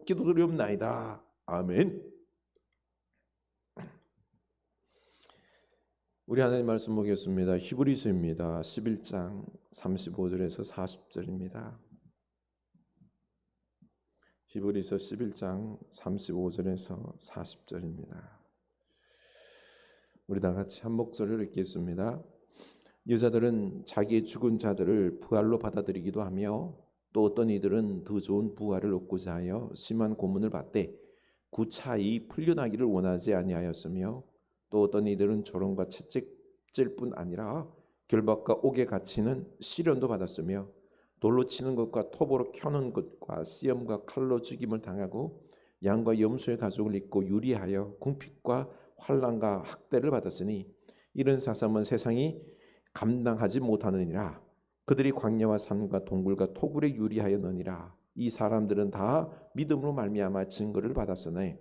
기도드리옵나이다. 아멘. 우리 하나님 말씀 보겠습니다. 히브리서입니다. 11장 35절에서 40절입니다. 히브리서 11장 35절에서 40절입니다. 우리 다 같이 한 목소리로 읽겠습니다. 여자들은 자기의 죽은 자들을 부활로 받아들이기도 하며 또 어떤 이들은 더 좋은 부활을 얻고자 하여 심한 고문을 받되 구차히 풀려나기를 원하지 아니하였으며 또 어떤 이들은 조롱과 채찍질 뿐 아니라 결박과 옥에 갇히는 시련도 받았으며 돌로 치는 것과 톱으로 켜는 것과 시험과 칼로 죽임을 당하고 양과 염소의 가죽을 입고 유리하여 궁핍과 환난과 학대를 받았으니 이런 사람은 세상이 감당하지 못하느니라. 그들이 광야와 산과 동굴과 토굴에 유리하였느니라. 이 사람들은 다 믿음으로 말미암아 증거를 받았으니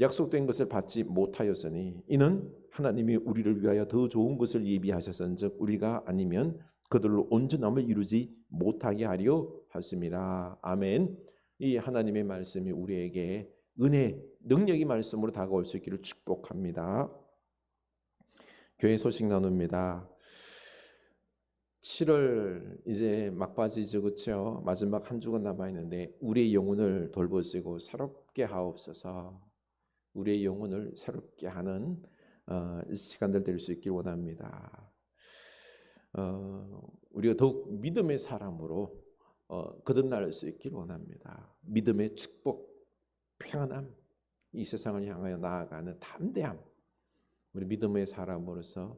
약속된 것을 받지 못하였으니 이는 하나님이 우리를 위하여 더 좋은 것을 예비하셨은즉 우리가 아니면 그들로 온전함을 이루지 못하게 하려 하심이라. 아멘. 이 하나님의 말씀이 우리에게 은혜, 능력의 말씀으로 다가올 수 있기를 축복합니다. 교회 소식 나눕니다. 7월 이제 막바지죠, 그렇죠? 마지막 한 주가 남아 있는데 우리의 영혼을 돌보시고 새롭게 하옵소서. 우리의 영혼을 새롭게 하는 시간들 될 수 있길 원합니다. 우리가 더욱 믿음의 사람으로 거듭날 수 있길 원합니다. 믿음의 축복, 평안함, 이 세상을 향하여 나아가는 담대함, 우리 믿음의 사람으로서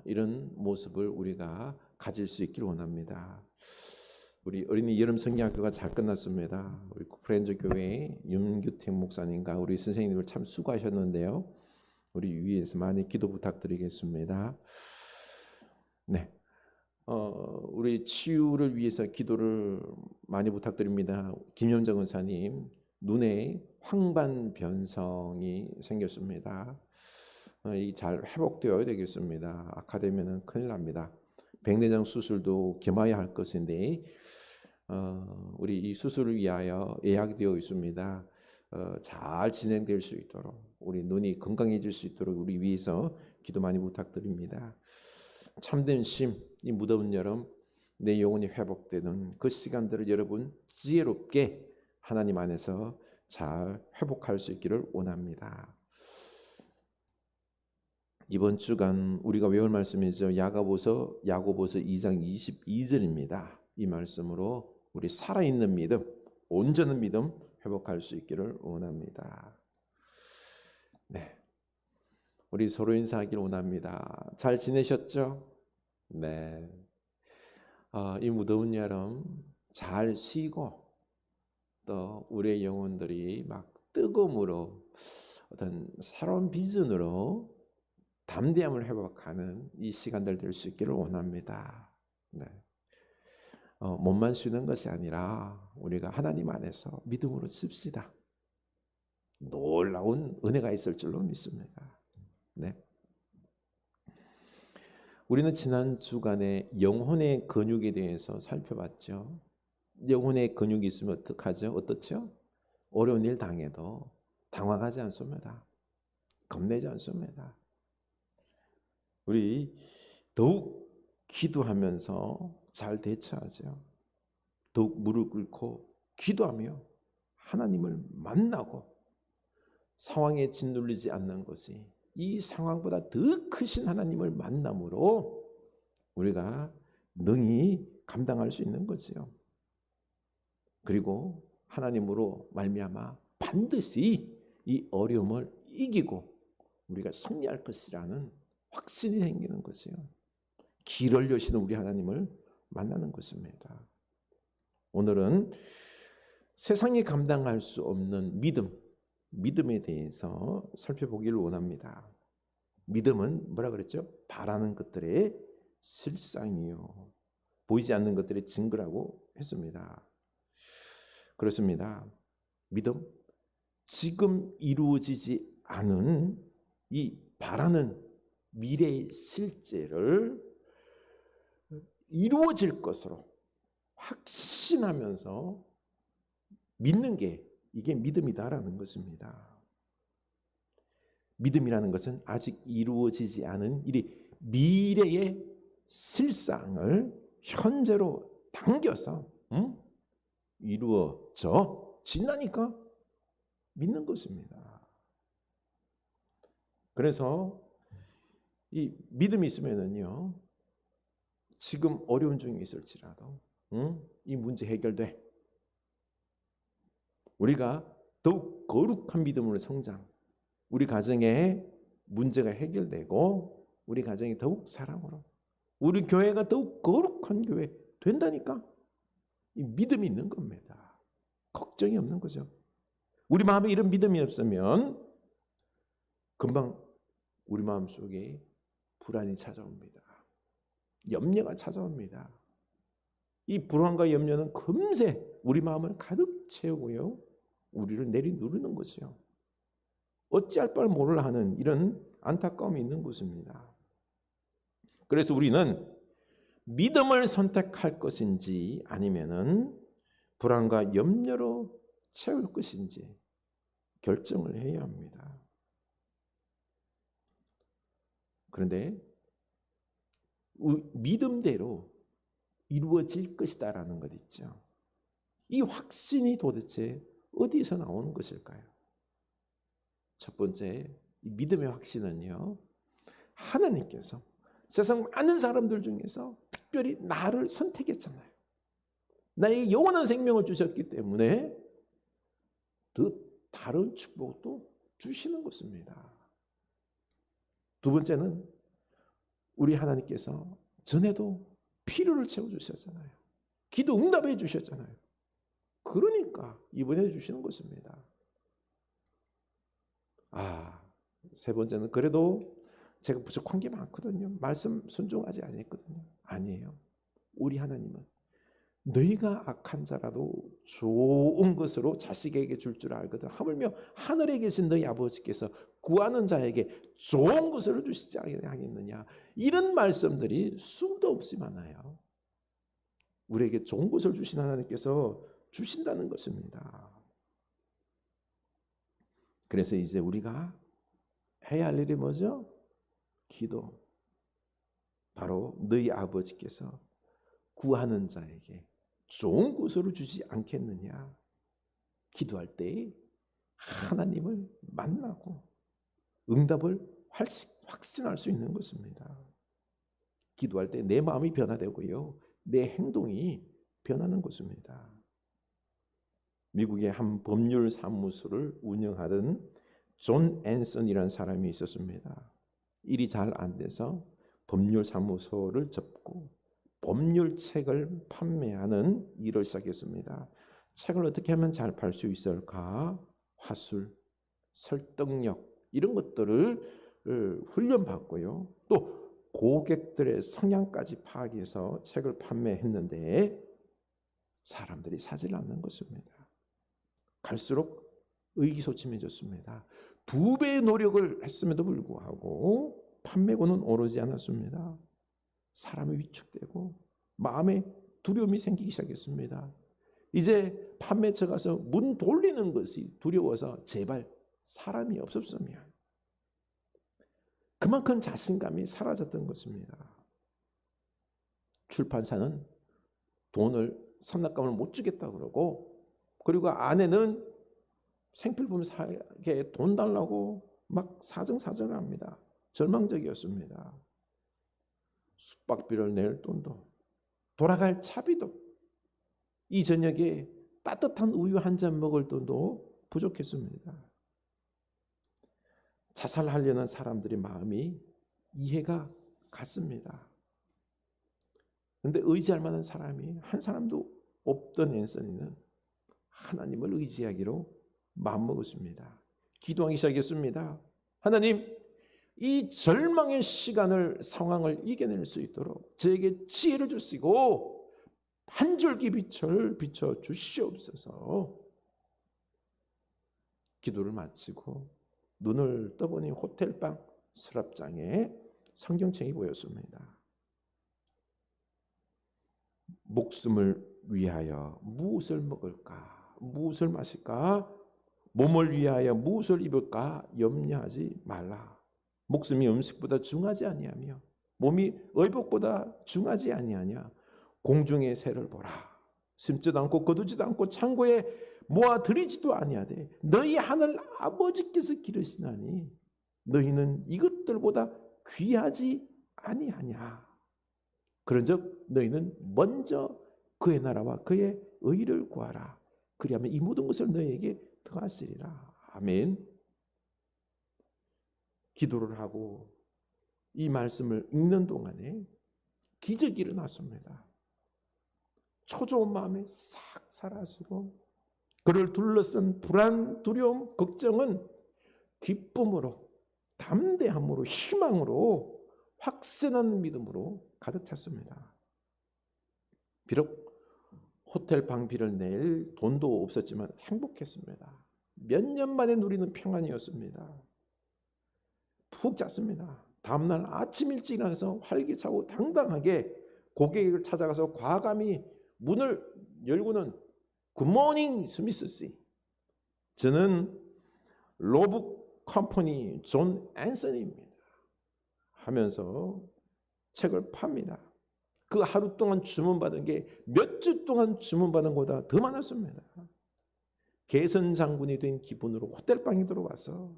이런 모습을 우리가 가질 수 있길 원합니다. 우리 어린이 여름 성경학교가 잘 끝났습니다. 우리 프렌즈 교회 윤규택 목사님과 우리 선생님들 참 수고하셨는데요. 우리 위에서 많이 기도 부탁드리겠습니다. 네, 우리 치유를 위해서 기도를 많이 부탁드립니다. 김현정 의사님 눈에 황반 변성이 생겼습니다. 이 잘 회복되어야 되겠습니다. 악화되면 큰일 납니다. 백내장 수술도 겸해야 할 것인데 우리 이 수술을 위하여 예약되어 있습니다. 잘 진행될 수 있도록 우리 눈이 건강해질 수 있도록 우리 위해서 기도 많이 부탁드립니다. 참된 쉼, 이 무더운 여름 내 영혼이 회복되는 그 시간들을 여러분 지혜롭게 하나님 안에서 잘 회복할 수 있기를 원합니다. 이번 주간 우리가 외울 말씀이죠. 야고보서 2장 22절입니다. 이 말씀으로 우리 살아있는 믿음, 온전한 믿음 회복할 수 있기를 원합니다. 네, 우리 서로 인사하기를 원합니다. 잘 지내셨죠? 네, 이 무더운 여름 잘 쉬고 또 우리의 영혼들이 막 뜨거움으로 어떤 새로운 비전으로 담대함을 회복하는 이 시간들 될 수 있기를 원합니다. 네. 몸만 쉬는 것이 아니라 우리가 하나님 안에서 믿음으로 씁시다. 놀라운 은혜가 있을 줄로 믿습니다. 네. 우리는 지난 주간에 영혼의 근육에 대해서 살펴봤죠. 영혼의 근육이 있으면 어떡하죠? 어떻죠? 어려운 일 당해도 당황하지 않습니다. 겁내지 않습니다. 우리 더욱 기도하면서 잘 대처하죠. 더욱 무릎 꿇고 기도하며 하나님을 만나고 상황에 짓눌리지 않는 것이 이 상황보다 더 크신 하나님을 만남으로 우리가 능히 감당할 수 있는 거지요. 그리고 하나님으로 말미암아 반드시 이 어려움을 이기고 우리가 승리할 것이라는 확신이 생기는 것이요. 길을 여시는 우리 하나님을 만나는 것입니다. 오늘은 세상이 감당할 수 없는 믿음에 대해서 살펴보기를 원합니다. 믿음은 뭐라 그랬죠? 바라는 것들의 실상이요. 보이지 않는 것들의 증거라고 했습니다. 그렇습니다. 믿음, 지금 이루어지지 않은 이 바라는 미래의 실제를 이루어질 것으로 확신하면서 믿는 게 이게 믿음이다라는 것입니다. 믿음이라는 것은 아직 이루어지지 않은 이 미래의 실상을 현재로 당겨서 이루어진다니까 믿는 것입니다. 그래서 이 믿음이 있으면은요, 지금 어려운 중에 있을지라도 이 문제 해결돼. 우리가 더욱 거룩한 믿음으로 성장, 우리 가정에 문제가 해결되고 우리 가정이 더욱 사랑으로, 우리 교회가 더욱 거룩한 교회 된다니까 이 믿음이 있는 겁니다. 걱정이 없는 거죠. 우리 마음에 이런 믿음이 없으면 금방 우리 마음속에 불안이 찾아옵니다. 염려가 찾아옵니다. 이 불안과 염려는 금세 우리 마음을 가득 채우고요, 우리를 내리누르는 거죠. 어찌할 바를 모를 하는 이런 안타까움이 있는 것입니다. 그래서 우리는 믿음을 선택할 것인지 아니면은 불안과 염려로 채울 것인지 결정을 해야 합니다. 그런데 믿음대로 이루어질 것이다라는 것 있죠. 이 확신이 도대체 어디서 나오는 것일까요? 첫 번째, 이 믿음의 확신은요, 하나님께서 세상 많은 사람들 중에서 특별히 나를 선택했잖아요. 나에게 영원한 생명을 주셨기 때문에 더 다른 축복도 주시는 것입니다. 두 번째는 우리 하나님께서 전에도 필요를 채워주셨잖아요. 기도 응답해 주셨잖아요. 그러니까 이번에 주시는 것입니다. 세 번째는 그래도 제가 부족한 게 많거든요. 말씀 순종하지 않았거든요. 아니에요. 우리 하나님은 너희가 악한 자라도 좋은 것으로 자식에게 줄 줄 알거든. 하물며 하늘에 계신 너희 아버지께서 구하는 자에게 좋은 것으로 주시지 않겠느냐. 이런 말씀들이 수도 없이 많아요. 우리에게 좋은 것을 주신 하나님께서 주신다는 것입니다. 그래서 이제 우리가 해야 할 일이 뭐죠? 기도. 바로 너희 아버지께서 구하는 자에게 좋은 것으로 주지 않겠느냐. 기도할 때 하나님을 만나고 응답을 확신할 수 있는 것입니다. 기도할 때 내 마음이 변화되고요, 내 행동이 변하는 것입니다. 미국의 한 법률 사무소를 운영하던 존 앤슨이라는 사람이 있었습니다. 일이 잘 안 돼서 법률 사무소를 접고 법률 책을 판매하는 일을 시작했습니다. 책을 어떻게 하면 잘 팔 수 있을까? 화술, 설득력 이런 것들을 훈련받고요, 또 고객들의 성향까지 파악해서 책을 판매했는데 사람들이 사질 않는 것입니다. 갈수록 의기소침해졌습니다. 2배의 노력을 했음에도 불구하고 판매고는 오르지 않았습니다. 사람이 위축되고 마음에 두려움이 생기기 시작했습니다. 이제 판매처 가서 문 돌리는 것이 두려워서 제발 사람이 없었으면, 그만큼 자신감이 사라졌던 것입니다. 출판사는 돈을 상납감을 못 주겠다 그러고, 그리고 아내는 생필품 사게 돈 달라고 막 사정사정을 합니다. 절망적이었습니다. 숙박비를 낼 돈도, 돌아갈 차비도, 이 저녁에 따뜻한 우유 한 잔 먹을 돈도 부족했습니다. 자살하려는 사람들의 마음이 이해가 갔습니다. 그런데 의지할 만한 사람이 한 사람도 없던 앤서니는 하나님을 의지하기로 마음먹었습니다. 기도하기 시작했습니다. 하나님, 이 절망의 시간을, 상황을 이겨낼 수 있도록 저에게 지혜를 주시고 한 줄기 빛을 비춰 주시옵소서. 기도를 마치고 눈을 떠보니 호텔방 서랍장에 성경책이 보였습니다. 목숨을 위하여 무엇을 먹을까? 무엇을 마실까? 몸을 위하여 무엇을 입을까 염려하지 말라. 목숨이 음식보다 중하지 아니하며 몸이 의복보다 중하지 아니하냐. 공중의 새를 보라. 심지도 않고 거두지도 않고 창고에 모아 들이지도 아니하되 너희 하늘 아버지께서 기르시나니 너희는 이것들보다 귀하지 아니하냐. 그런즉 너희는 먼저 그의 나라와 그의 의를 구하라. 그리하면 이 모든 것을 너희에게 더하시리라. 아멘. 기도를 하고 이 말씀을 읽는 동안에 기적이 일어났습니다. 초조한 마음이 싹 사라지고 그를 둘러싼 불안, 두려움, 걱정은 기쁨으로, 담대함으로, 희망으로, 확신하는 믿음으로 가득 찼습니다. 비록 호텔 방비를 낼 돈도 없었지만 행복했습니다. 몇 년 만에 누리는 평안이었습니다. 푹 잤습니다. 다음날 아침 일찍 일어나서 활기차고 당당하게 고객을 찾아가서 과감히 문을 열고는 굿모닝 스미스 씨. 저는 로북 컴퍼니 존 앤서니입니다. 하면서 책을 팝니다. 그 하루 동안 주문받은 게 몇 주 동안 주문받은 것보다 더 많았습니다. 개선 장군이 된 기분으로 호텔방에 들어와서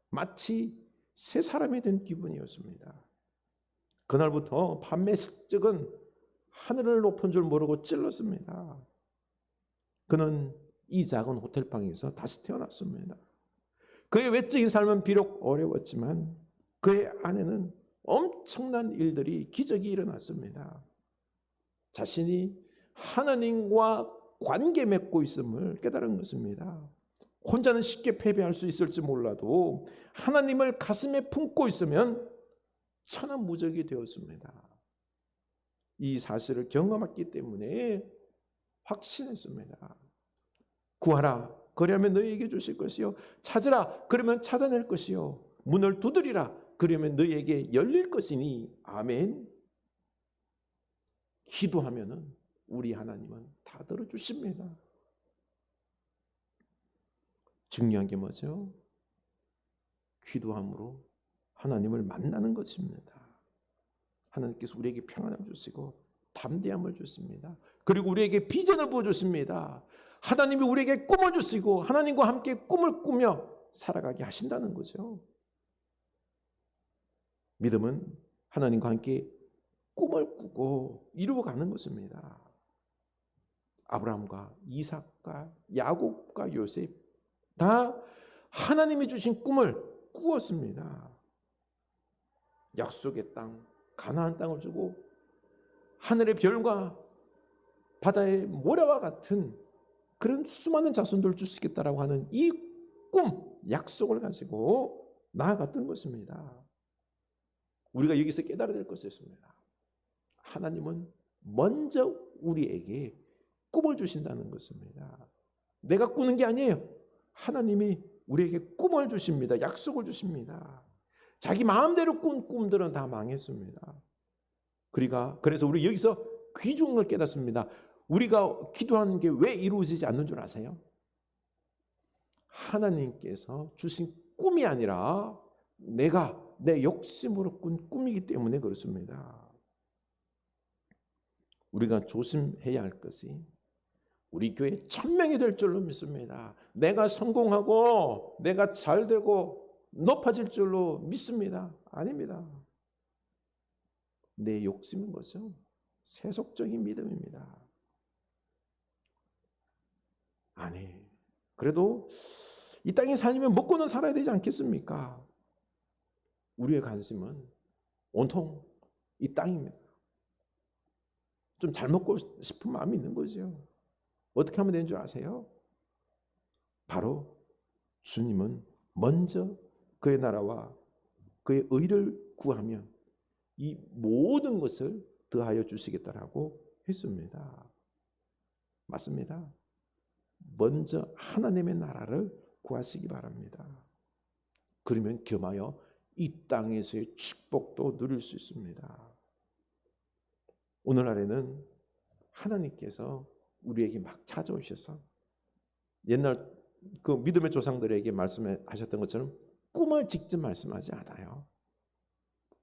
마치 새 사람이 된 기분이었습니다. 그날부터 판매 실적은 하늘을 높은 줄 모르고 찔렀습니다. 그는 이 작은 호텔방에서 다시 태어났습니다. 그의 외적인 삶은 비록 어려웠지만 그의 안에는 엄청난 일들이 기적이 일어났습니다. 자신이 하나님과 관계 맺고 있음을 깨달은 것입니다. 혼자는 쉽게 패배할 수 있을지 몰라도 하나님을 가슴에 품고 있으면 천하무적이 되었습니다. 이 사실을 경험했기 때문에 확신했습니다. 구하라 그러면 너희에게 주실 것이요 찾으라 그러면 찾아낼 것이요 문을 두드리라 그러면 너희에게 열릴 것이니 아멘. 기도하면은 우리 하나님은 다 들어주십니다. 중요한 게 뭐죠? 기도함으로 하나님을 만나는 것입니다. 하나님께서 우리에게 평안함을 주시고 담대함을 주십니다. 그리고 우리에게 비전을 부어주십니다. 하나님이 우리에게 꿈을 주시고 하나님과 함께 꿈을 꾸며 살아가게 하신다는 거죠. 믿음은 하나님과 함께 꿈을 꾸고 이루어가는 것입니다. 아브라함과 이삭과 야곱과 요셉 다 하나님이 주신 꿈을 꾸었습니다. 약속의 땅, 가나안 땅을 주고 하늘의 별과 바다의 모래와 같은 그런 수많은 자손들을 주시겠다라고 하는 이 꿈, 약속을 가지고 나아갔던 것입니다. 우리가 여기서 깨달아야 될 것이 있습니다. 하나님은 먼저 우리에게 꿈을 주신다는 것입니다. 내가 꾸는 게 아니에요. 하나님이 우리에게 꿈을 주십니다. 약속을 주십니다. 자기 마음대로 꾼 꿈들은 다 망했습니다. 그래서 우리 여기서 귀중을 깨닫습니다. 우리가 기도하는 게 왜 이루어지지 않는 줄 아세요? 하나님께서 주신 꿈이 아니라 내가 내 욕심으로 꾼 꿈이기 때문에 그렇습니다. 우리가 조심해야 할 것이 우리 교회 1000명이 될 줄로 믿습니다. 내가 성공하고 내가 잘되고 높아질 줄로 믿습니다. 아닙니다. 내 욕심인 거죠. 세속적인 믿음입니다. 아니, 그래도 이 땅에 살면 먹고는 살아야 되지 않겠습니까? 우리의 관심은 온통 이 땅입니다. 좀 잘 먹고 싶은 마음이 있는 거죠. 어떻게 하면 되는 줄 아세요? 바로 주님은 먼저 그의 나라와 그의 의를 구하면 이 모든 것을 더하여 주시겠다라고 했습니다. 맞습니다. 먼저 하나님의 나라를 구하시기 바랍니다. 그러면 겸하여 이 땅에서의 축복도 누릴 수 있습니다. 오늘날에는 하나님께서 우리에게 막 찾아오셔서 옛날 그 믿음의 조상들에게 말씀하셨던 것처럼 꿈을 직접 말씀하지 않아요.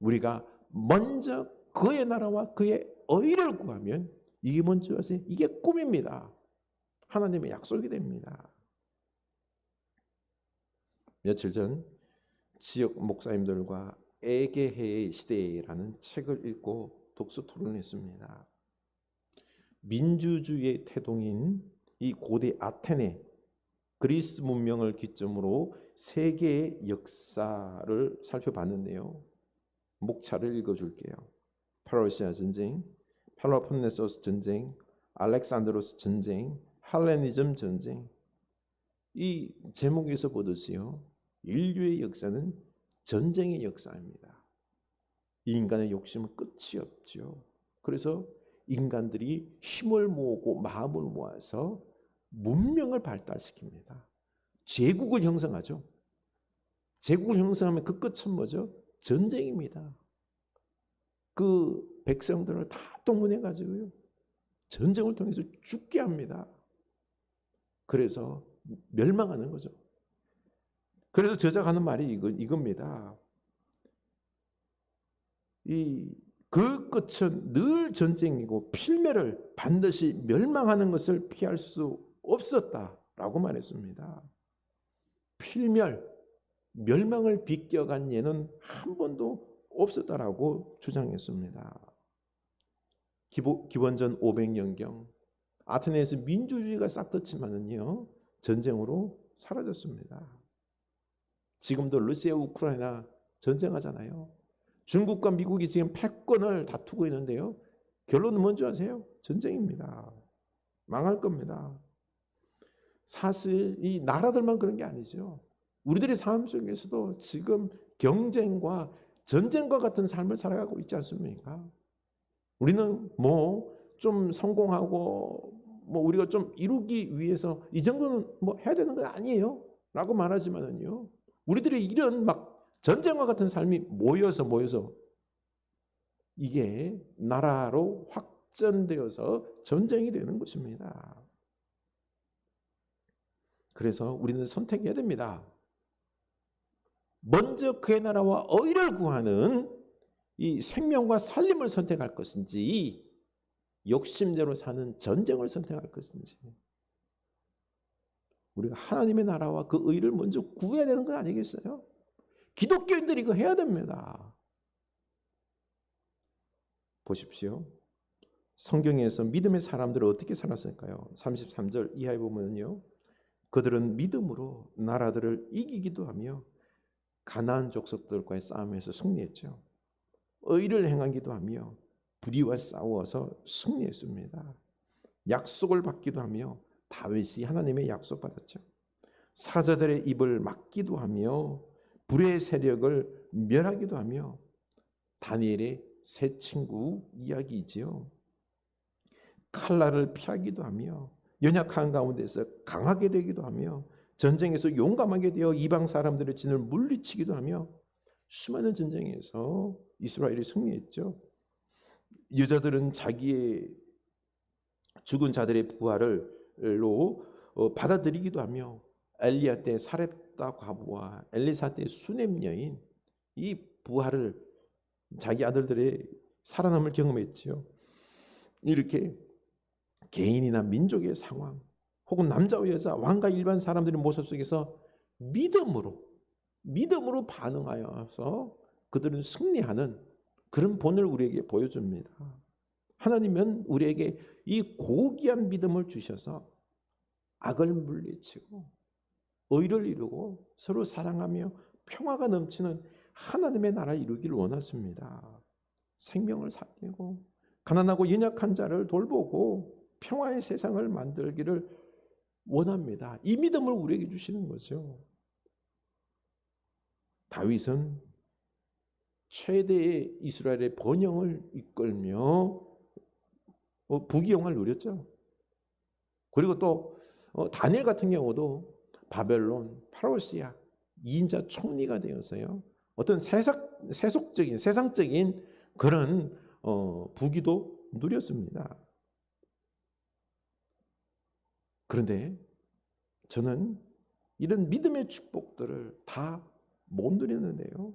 우리가 먼저 그의 나라와 그의 의를 구하면 이게 뭔지 아세요? 이게 꿈입니다. 하나님의 약속이 됩니다. 며칠 전 지역 목사님들과 에게해의 시대라는 책을 읽고 독서 토론했습니다. 민주주의의 태동인 이 고대 아테네 그리스 문명을 기점으로 세계의 역사를 살펴봤는데요. 목차를 읽어줄게요. 페르시아 전쟁, 펠로폰네소스 전쟁, 알렉산드로스 전쟁, 헬레니즘 전쟁. 이 제목에서 보듯이요, 인류의 역사는 전쟁의 역사입니다. 인간의 욕심은 끝이 없죠. 그래서 인간들이 힘을 모으고 마음을 모아서 문명을 발달시킵니다. 제국을 형성하죠. 제국을 형성하면 그 끝은 뭐죠? 전쟁입니다. 그 백성들을 다 동원해 가지고요, 전쟁을 통해서 죽게 합니다. 그래서 멸망하는 거죠. 그래서 저자가 하는 말이 이겁니다. 그 끝은 늘 전쟁이고 필멸을 반드시 멸망하는 것을 피할 수 없었다라고 말했습니다. 필멸, 멸망을 비껴간 예는 한 번도 없었다라고 주장했습니다. 기원전 500년경 아테네에서 민주주의가 싹텄지만은요, 전쟁으로 사라졌습니다. 지금도 러시아, 우크라이나 전쟁하잖아요. 중국과 미국이 지금 패권을 다투고 있는데요, 결론은 뭔지 아세요? 전쟁입니다. 망할 겁니다. 사실 이 나라들만 그런 게 아니죠. 우리들의 삶 속에서도 지금 경쟁과 전쟁과 같은 삶을 살아가고 있지 않습니까? 우리는 좀 성공하고 우리가 좀 이루기 위해서 이 정도는 해야 되는 건 아니에요 라고 말하지만은요, 우리들의 이런 전쟁과 같은 삶이 모여서 이게 나라로 확전되어서 전쟁이 되는 것입니다. 그래서 우리는 선택해야 됩니다. 먼저 그의 나라와 의를 구하는 이 생명과 살림을 선택할 것인지, 욕심대로 사는 전쟁을 선택할 것인지. 우리가 하나님의 나라와 그 의를 먼저 구해야 되는 건 아니겠어요? 기독교인들이 이거 해야 됩니다. 보십시오. 성경에서 믿음의 사람들은 어떻게 살았을까요? 33절 이하에 보면요, 그들은 믿음으로 나라들을 이기기도 하며 가나안 족속들과의 싸움에서 승리했죠. 의를 행하기도 하며 불의와 싸워서 승리했습니다. 약속을 받기도 하며 다윗이 하나님의 약속받았죠. 사자들의 입을 막기도 하며 불의 세력을 멸하기도 하며, 다니엘의 세 친구 이야기이지요. 칼날을 피하기도 하며 연약한 가운데서 강하게 되기도 하며 전쟁에서 용감하게 되어 이방 사람들의 진을 물리치기도 하며 수많은 전쟁에서 이스라엘이 승리했죠. 여자들은 자기의 죽은 자들의 부활로 받아들이기도 하며 엘리야 때 사렙다 과부와 엘리사 때 수넴 여인, 이 부활을 자기 아들들의 살아남을 경험했지요. 이렇게 개인이나 민족의 상황 혹은 남자와 여자, 왕과 일반 사람들의 모습 속에서 믿음으로 반응하여서 그들은 승리하는 그런 본을 우리에게 보여줍니다. 하나님은 우리에게 이 고귀한 믿음을 주셔서 악을 물리치고 의를 이루고 서로 사랑하며 평화가 넘치는 하나님의 나라 이루기를 원하십니다. 생명을 살리고 가난하고 연약한 자를 돌보고 평화의 세상을 만들기를 원합니다. 이 믿음을 우리에게 주시는 거죠. 다윗은 최대의 이스라엘의 번영을 이끌며 부귀영화를 누렸죠. 그리고 또 다니엘 같은 경우도 바벨론, 페르시아 2인자 총리가 되어서요, 어떤 세상적인 그런 부귀도 누렸습니다. 그런데 저는 이런 믿음의 축복들을 다 못 누렸는데요.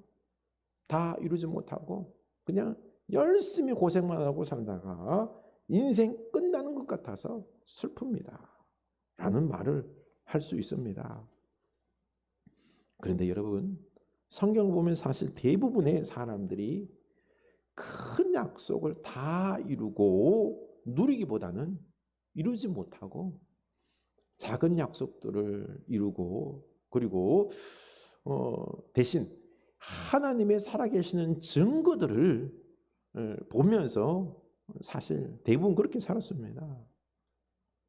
다 이루지 못하고 그냥 열심히 고생만 하고 살다가 인생 끝나는 것 같아서 슬픕니다. 라는 말을 할 수 있습니다. 그런데 여러분, 성경을 보면 사실 대부분의 사람들이 큰 약속을 다 이루고 누리기보다는 이루지 못하고 작은 약속들을 이루고 그리고 대신 하나님의 살아계시는 증거들을 보면서 사실 대부분 그렇게 살았습니다.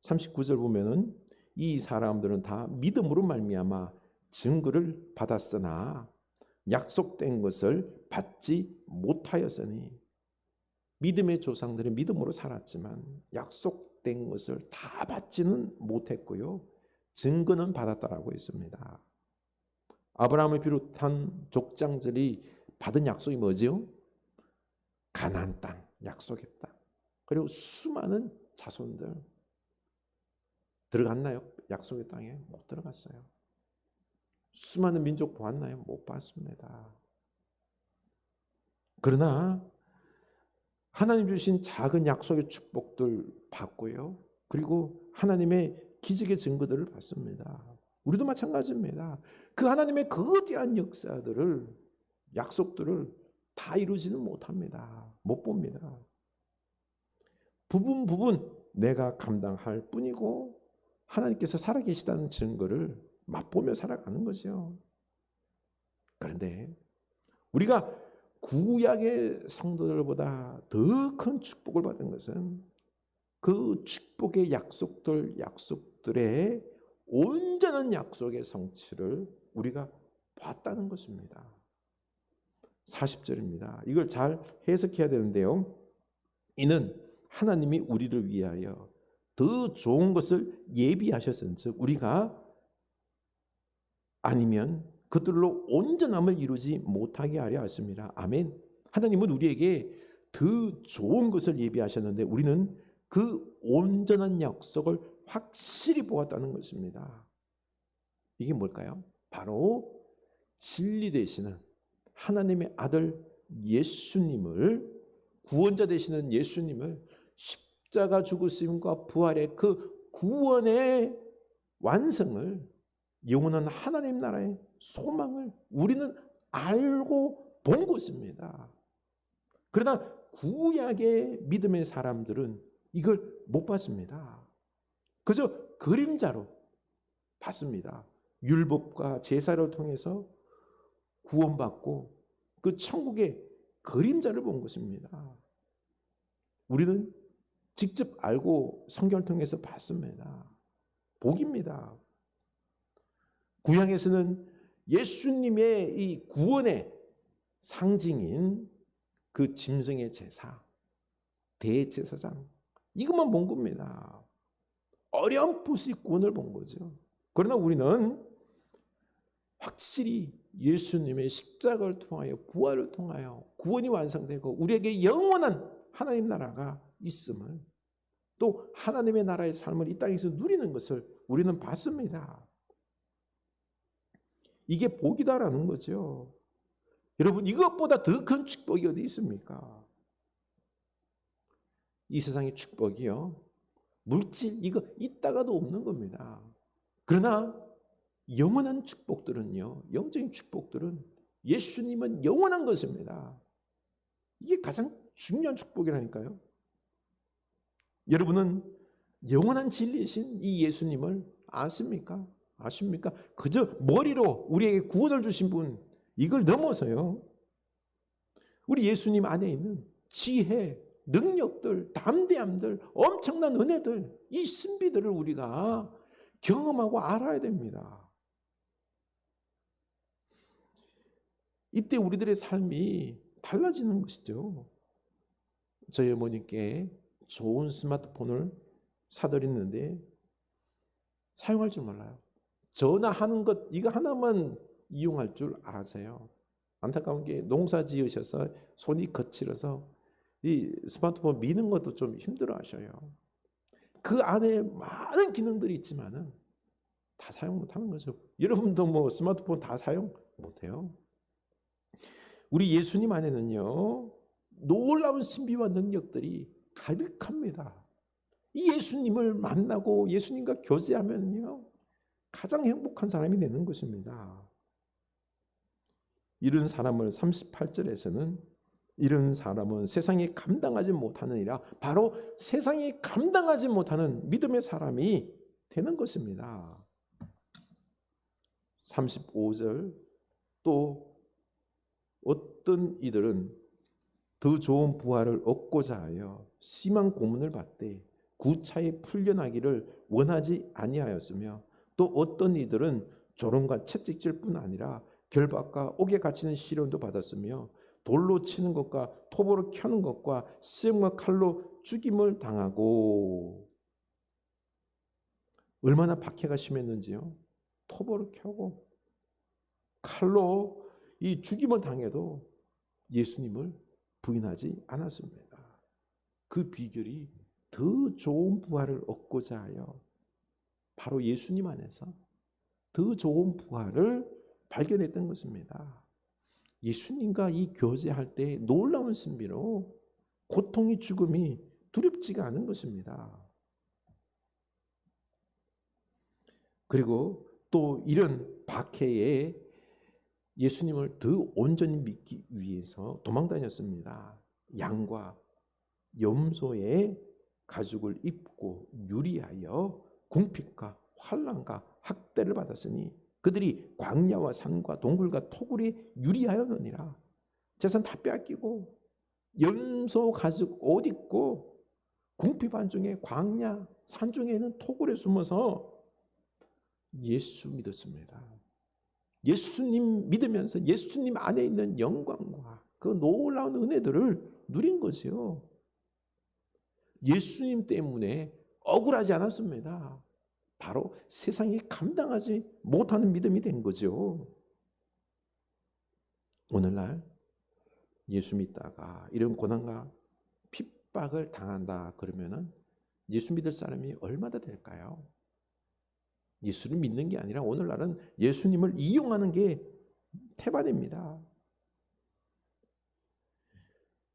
39절 보면은 이 사람들은 다 믿음으로 말미암아 증거를 받았으나 약속된 것을 받지 못하였으니, 믿음의 조상들이 믿음으로 살았지만 약속된 것을 다 받지는 못했고요. 증거는 받았다라고 했습니다. 아브라함을 비롯한 족장들이 받은 약속이 뭐죠? 가나안 땅, 약속의 땅. 그리고 수많은 자손들 들어갔나요? 약속의 땅에 못 들어갔어요. 수많은 민족 보았나요? 못 봤습니다. 그러나 하나님 주신 작은 약속의 축복들 받고요. 그리고 하나님의 기적의 증거들을 받습니다. 우리도 마찬가지입니다. 그 하나님의 거대한 역사들을, 약속들을 다 이루지는 못합니다. 못 봅니다. 부분 내가 감당할 뿐이고 하나님께서 살아계시다는 증거를 맛보며 살아가는 거죠. 그런데 우리가 구약의 성도들보다 더 큰 축복을 받은 것은 그 축복의 약속들의 온전한 약속의 성취를 우리가 봤다는 것입니다. 40절입니다. 이걸 잘 해석해야 되는데요. 이는 하나님이 우리를 위하여 더 좋은 것을 예비하셨은즉 우리가 아니면 그들로 온전함을 이루지 못하게 하려 하십니다. 아멘. 하나님은 우리에게 더 좋은 것을 예비하셨는데 우리는 그 온전한 약속을 확실히 보았다는 것입니다. 이게 뭘까요? 바로 진리 되시는 하나님의 아들 예수님을, 구원자 되시는 예수님을 십자가 죽으심과 부활의 그 구원의 완성을, 영원한 하나님 나라의 소망을 우리는 알고 본 것입니다. 그러나 구약의 믿음의 사람들은 이걸 못 봤습니다. 그저 그림자로 봤습니다. 율법과 제사를 통해서 구원받고 그 천국의 그림자를 본 것입니다. 우리는 직접 알고 성경을 통해서 봤습니다. 복입니다. 구약에서는 예수님의 이 구원의 상징인 그 짐승의 제사, 대제사장, 이것만 본 겁니다. 어렴풋이 구원을 본 거죠. 그러나 우리는 확실히 예수님의 십자가를 통하여, 부활을 통하여 구원이 완성되고 우리에게 영원한 하나님 나라가 있음을, 또 하나님의 나라의 삶을 이 땅에서 누리는 것을 우리는 봤습니다. 이게 복이다라는 거죠. 여러분, 이것보다 더 큰 축복이 어디 있습니까? 이 세상의 축복이요, 물질 이거 있다가도 없는 겁니다. 그러나 영원한 축복들은요, 영적인 축복들은 예수님은 영원한 것입니다. 이게 가장 중요한 축복이라니까요. 여러분은 영원한 진리이신 이 예수님을 아십니까? 아십니까? 그저 머리로 우리에게 구원을 주신 분, 이걸 넘어서요, 우리 예수님 안에 있는 지혜, 능력들, 담대함들, 엄청난 은혜들, 이 신비들을 우리가 경험하고 알아야 됩니다. 이때 우리들의 삶이 달라지는 것이죠. 저희 어머니께 좋은 스마트폰을 사드렸는데 사용할 줄 몰라요. 전화하는 것 이거 하나만 이용할 줄 아세요. 안타까운 게 농사 지으셔서 손이 거칠어서 이 스마트폰 미는 것도 좀 힘들어 하셔요. 그 안에 많은 기능들이 있지만은 다 사용 못하는 거죠. 여러분도 뭐 스마트폰 다 사용 못해요. 우리 예수님 안에는요, 놀라운 신비와 능력들이 가득합니다. 이 예수님을 만나고 예수님과 교제하면요, 가장 행복한 사람이 되는 것입니다. 이런 사람을 38절에서는 이런 사람은 세상이 감당하지 못하느니라, 바로 세상이 감당하지 못하는 믿음의 사람이 되는 것입니다. 35절, 또 어떤 이들은 더 좋은 부활을 얻고자 하여 심한 고문을 받되 구차히 풀려나기를 원하지 아니하였으며, 또 어떤 이들은 조롱과 채찍질 뿐 아니라 결박과 옥에 갇히는 시련도 받았으며 돌로 치는 것과 톱으로 켜는 것과 시험과 칼로 죽임을 당하고. 얼마나 박해가 심했는지요. 톱으로 켜고 칼로 이 죽임을 당해도 예수님을 부인하지 않았습니다. 그 비결이 더 좋은 부활을 얻고자 하여 바로 예수님 안에서 더 좋은 부활을 발견했던 것입니다. 예수님과 이 교제할 때 놀라운 신비로 고통이, 죽음이 두렵지가 않은 것입니다. 그리고 또 이런 박해에 예수님을 더 온전히 믿기 위해서 도망다녔습니다. 양과 염소의 가죽을 입고 유리하여 궁핍과 환난과 학대를 받았으니 그들이 광야와 산과 동굴과 토굴에 유리하였느니라. 재산 다 빼앗기고 염소 가죽 옷 입고 궁핍한 중에 광야 산 중에 있는 토굴에 숨어서 예수 믿었습니다. 예수님 믿으면서 예수님 안에 있는 영광과 그 놀라운 은혜들을 누린 거죠. 예수님 때문에 억울하지 않았습니다. 바로 세상이 감당하지 못하는 믿음이 된 거죠. 오늘날 예수 믿다가 이런 고난과 핍박을 당한다 그러면은 예수 믿을 사람이 얼마나 될까요? 예수를 믿는 게 아니라 오늘날은 예수님을 이용하는 게 태반입니다.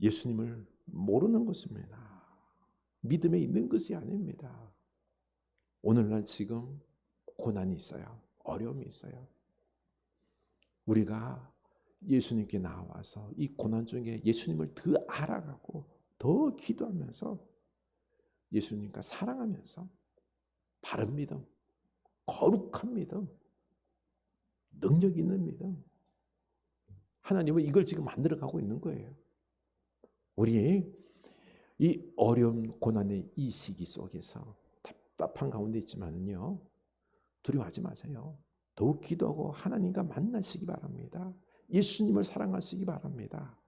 예수님을 모르는 것입니다. 믿음에 있는 것이 아닙니다. 오늘날 지금 고난이 있어요. 어려움이 있어요. 우리가 예수님께 나와서 이 고난 중에 예수님을 더 알아가고 더 기도하면서 예수님과 사랑하면서 바른 믿음, 거룩한 믿음, 능력 있는 믿음, 하나님은 이걸 지금 만들어가고 있는 거예요. 우리 이 어려운 고난의 이 시기 속에서 답답한 가운데 있지만은요, 두려워하지 마세요. 더욱 기도하고 하나님과 만나시기 바랍니다. 예수님을 사랑하시기 바랍니다.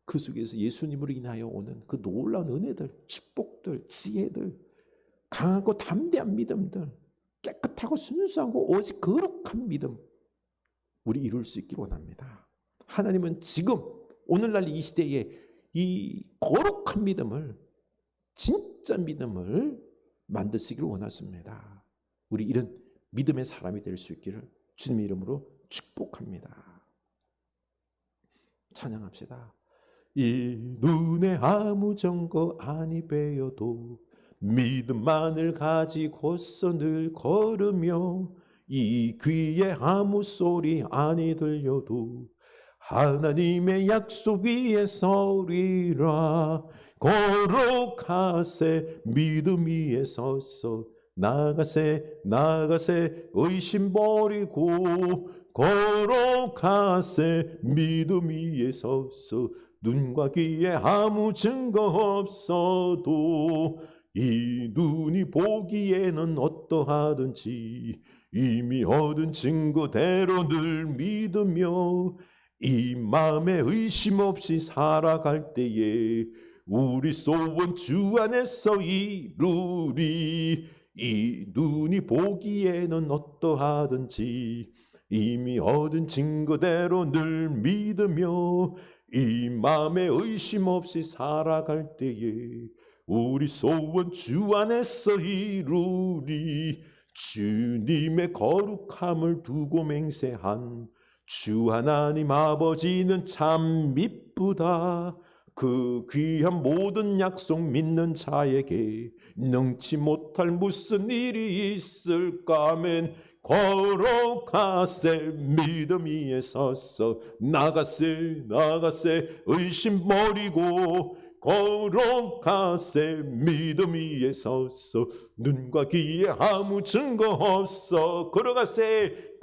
그 속에서 예수님으로 인하여 오는 그 놀라운 은혜들, 축복들, 지혜들, 강하고 담대한 믿음들, 깨끗하고 순수하고 오직 거룩한 믿음, 우리 이룰 수 있기를 원합니다. 하나님은 지금 오늘날 이 시대에 이 거룩한 믿음을, 진짜 믿음을 만드시기를 원하십니다. 우리 이런 믿음의 사람이 될 수 있기를 주님의 이름으로 축복합니다. 찬양합시다. 이 눈에 아무 증거 아니 배어도 믿음만을 가지고서 늘 걸으며 이 귀에 아무 소리 아니 들려도 하나님의 약속 위에 서리라. 거룩하세 믿음 위에 서서 나가세 나가세 의심 버리고 거룩하세 믿음 위에 서서 눈과 귀에 아무 증거 없어도 이 눈이 보기에는 어떠하든지 이미 얻은 증거대로 늘 믿으며 이 마음에 의심 없이 살아갈 때에 우리 소원 주 안에서 이루리. 이 눈이 보기에는 어떠하든지 이미 얻은 증거대로 늘 믿으며 이 마음에 의심 없이 살아갈 때에 우리 소원 주 안에서 이루리. 주님의 거룩함을 두고 맹세한 주 하나님 아버지는 참 미쁘다. 그 귀한 모든 약속 믿는 자에게 능치 못할 무슨 일이 있을까. 아멘. 걸어가세 믿음 위에 서서 나가세 의심 버리고 걸어가세 믿음 위에 서서 눈과 귀에 아무 증거 없어. 걸어가세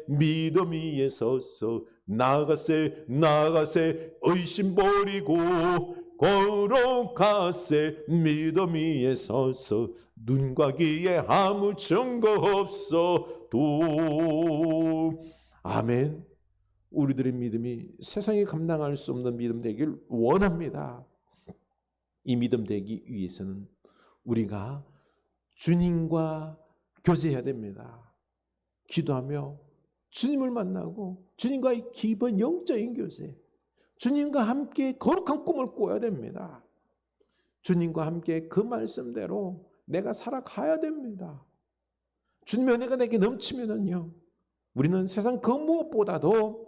믿음 위에 서서 나가세 의심 버리고 걸어가세 믿음 위에 서서 눈과 귀에 아무 증거 없어. 도 아멘. 우리들의 믿음이 세상이 감당할 수 없는 믿음 되길 원합니다. 이 믿음 되기 위해서는 우리가 주님과 교제해야 됩니다. 기도하며 주님을 만나고 주님과의 깊은 영적인 교제, 주님과 함께 거룩한 꿈을 꿔야 됩니다. 주님과 함께 그 말씀대로 내가 살아가야 됩니다. 주님의 은혜가 내게 넘치면은요, 우리는 세상 그 무엇보다도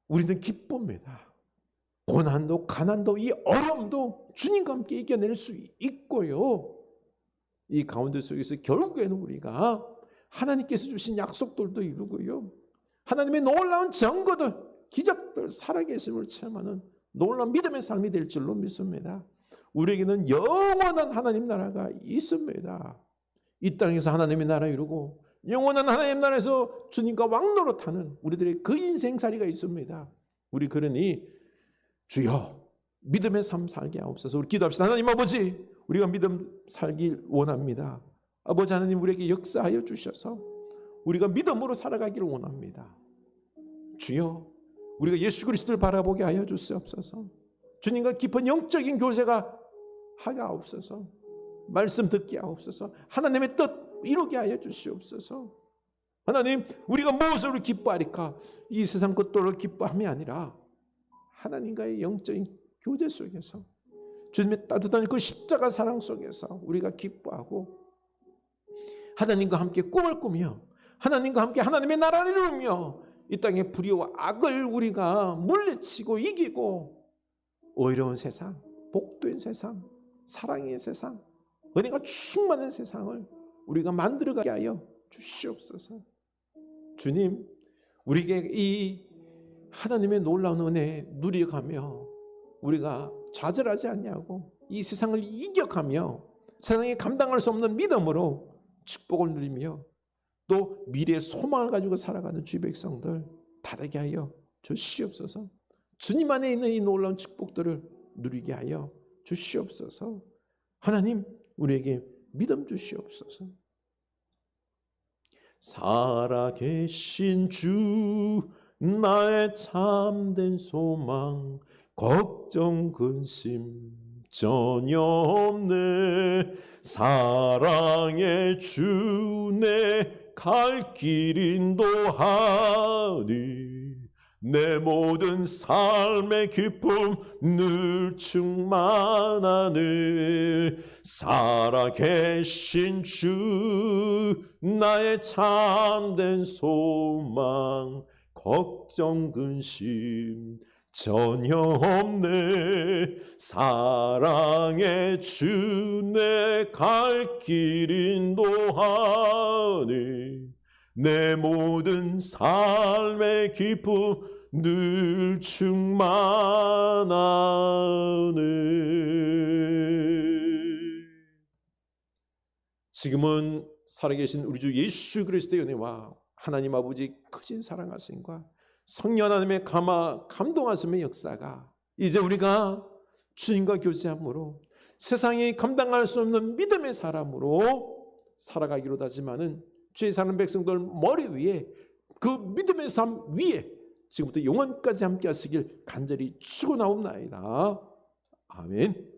우리는 기쁩니다. 고난도 가난도 이 어려움도 주님과 함께 이겨낼 수 있고요. 이 가운데 속에서 결국에는 우리가 하나님께서 주신 약속들도 이루고요, 하나님의 놀라운 증거들, 기적들, 살아계심을 체험하는 놀라운 믿음의 삶이 될 줄로 믿습니다. 우리에게는 영원한 하나님 나라가 있습니다. 이 땅에서 하나님의 나라 이루고 영원한 하나님 나라에서 주님과 왕노릇하는 우리들의 그 인생살이가 있습니다. 우리 그러니 주여 믿음의 삶 살게 하옵소서. 우리 기도합시다. 하나님 아버지, 우리가 믿음 살길 원합니다. 아버지 하나님, 우리에게 역사하여 주셔서 우리가 믿음으로 살아가기를 원합니다. 주여, 우리가 예수 그리스도를 바라보게 하여 주시옵소서. 주님과 깊은 영적인 교제가 하게 하옵소서. 말씀 듣게 하옵소서. 하나님의 뜻 이루게 하여 주시옵소서. 하나님, 우리가 무엇으로 기뻐하리까? 이 세상 것들로 기뻐함이 아니라 하나님과의 영적인 교제 속에서, 주님의 따뜻한 그 십자가 사랑 속에서 우리가 기뻐하고 하나님과 함께 꿈을 꾸며 하나님과 함께 하나님의 나라를 이루며 이 땅의 불의와 악을 우리가 물리치고 이기고 의로운 세상, 복된 세상, 사랑의 세상, 은혜가 충만한 세상을 우리가 만들어가게 하여 주시옵소서. 주님, 우리에게 이 하나님의 놀라운 은혜 누려가며 우리가 좌절하지 않냐고 이 세상을 이겨가며 세상에 감당할 수 없는 믿음으로 축복을 누리며 또 미래의 소망을 가지고 살아가는 주의 백성들 다 되게 하여 주시옵소서. 주님 안에 있는 이 놀라운 축복들을 누리게 하여 주시옵소서. 하나님, 우리에게 믿음 주시옵소서. 살아계신 주, 나의 참된 소망, 걱정 근심 전혀 없네. 사랑의 주, 내 갈 길 인도하니 내 모든 삶의 기쁨 늘 충만하네. 살아계신 주, 나의 참된 소망, 걱정 근심 전혀 없네. 사랑의 주, 내 갈 길 인도하니 내 모든 삶의 기쁨 늘 충만하네. 지금은 살아계신 우리 주 예수 그리스도의 은혜와 하나님 아버지 크신 사랑하심과 성령 하나님의 감동하심의 역사가 이제 우리가 주님과 교제함으로 세상이 감당할 수 없는 믿음의 사람으로 살아가기로 다짐하는 주의 사는 백성들 머리 위에, 그 믿음의 삶 위에 지금부터 영원까지 함께 하시길 간절히 축원하옵나이다. 아멘.